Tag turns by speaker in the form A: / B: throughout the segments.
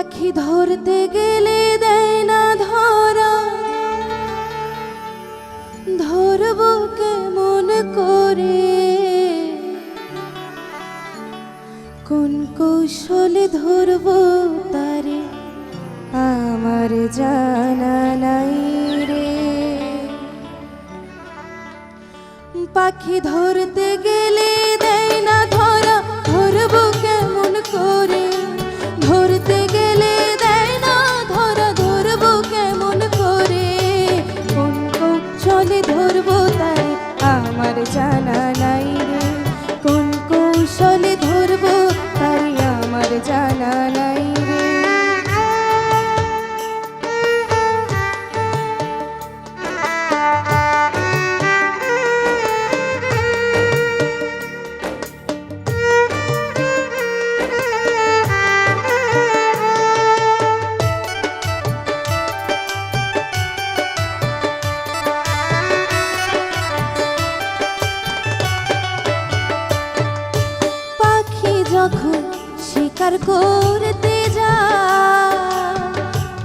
A: পাখি ধরতে গেলে দেয় না ধরা, ধরবো কেমন করে, কোন কৌশলে ধরবো তারে আমার জানা নাই রে। পাখি ধরতে গেলে দেয় না ধরা, ধরবো কেমন করে, ধরতে গেলে দেয় না ধরা, ধরবো কেমন করে, কোন কৌশলে ধরবো তাই আমার জানা নাই রে, কোন কৌশলে ধরবো তাই আমার জানা নাই রে। যখন শিকার করতে যায়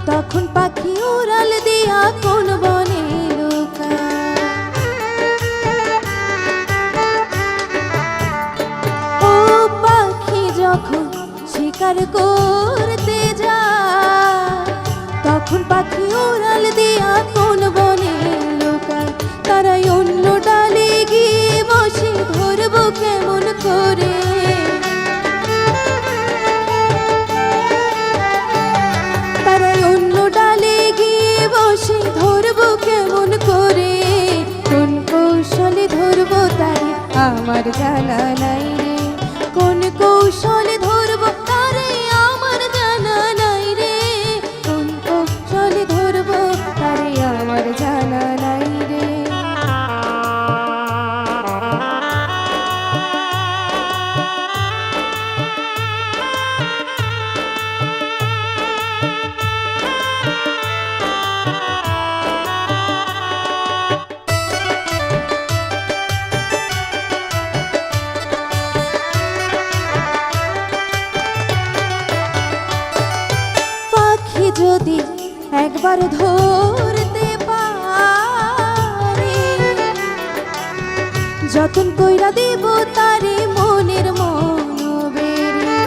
A: তখন পাখি উড়াল দিয়া কোন বনে লুকায়। ও পাখি যখন শিকার করতে যায় তখন পাখি উড়াল দিয়া কোন বনে লুকায়। তারাই অন্য ডালে গিয়ে বসে ধরবো কেমন করে, ধরবো কেমন করে, কোন কৌশলে ধরবো তারে আমার জানা নাই রে, কোন কৌশলে ধরবো তারে আমার জানা নাই রে, কোন কৌশলে ধরবো তারে আমার জানা নাই রে। যদি একবার ধরতে পারে যতন কইরা দেব তারে মনের মনোবেরে।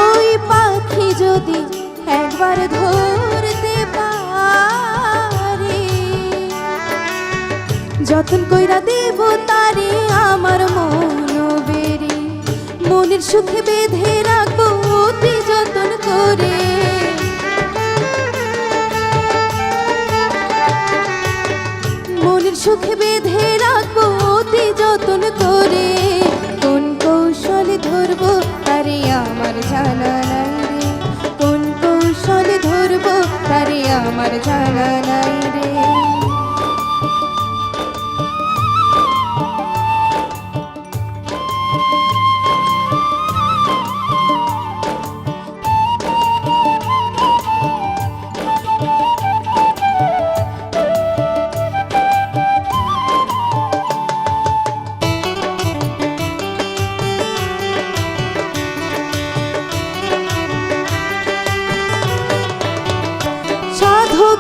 A: ওই পাখি যদি একবার ধরতে পারে যতন কইরা দেব তারে আমার মনোবেরে। মনের সুখে বেঁধে রাখবো অতি যতন করে, মনের সুখে বেঁধে রাখবো অতি যতন করে, কোন কৌশলে ধরবো তারে আমার জানা নাই রে, কোন কৌশলে ধরবো তারে আমার জানা নাই রে।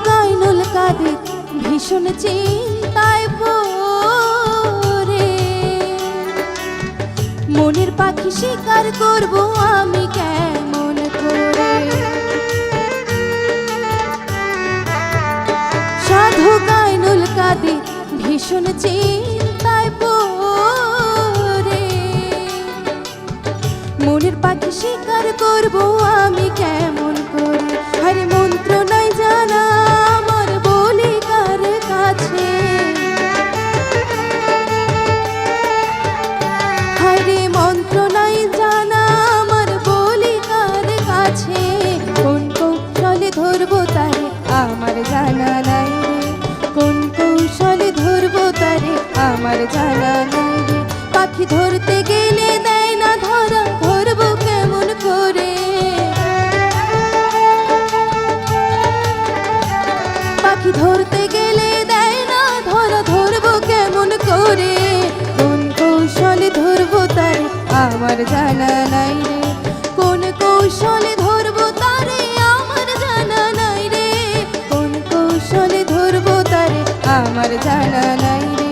A: গাইনুল কাদের ভীষণ চিন্তায় পড়ে, মনের পাখি শিকার করব আমি কেমন করে। সাধু গাইনুল কাদের ভীষণ চিন্তায় পড়ে, মনের পাখি শিকার করব আমি কেমন করে। আরে মন্ত্র নাই জানা আমার বলি কার কাছে, আরে মন্ত্র নাই জানা আমার বলি কার কাছে, কোন কৌশলে ধরবো তারে আমার জানা নাই রে, কোন কৌশলে ধরবো তারে আমার জানা নাই রে। পাখি ধরতে গেলে দেয় না ধরা, ধরবো কেমন করে, আমার জানা নাই রে কোন কৌশলে ধরবো তারে আমার জানা নাই রে কোন কৌশলে ধরবো তারে আমার জানা নাই রে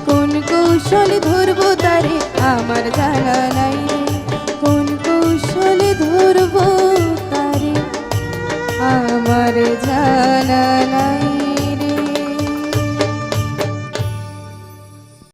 A: কোন কৌশলে ধরবো তারে আমার জানা নাই রে কোন কৌশলে ধরবো তারে আমার জানা নাই।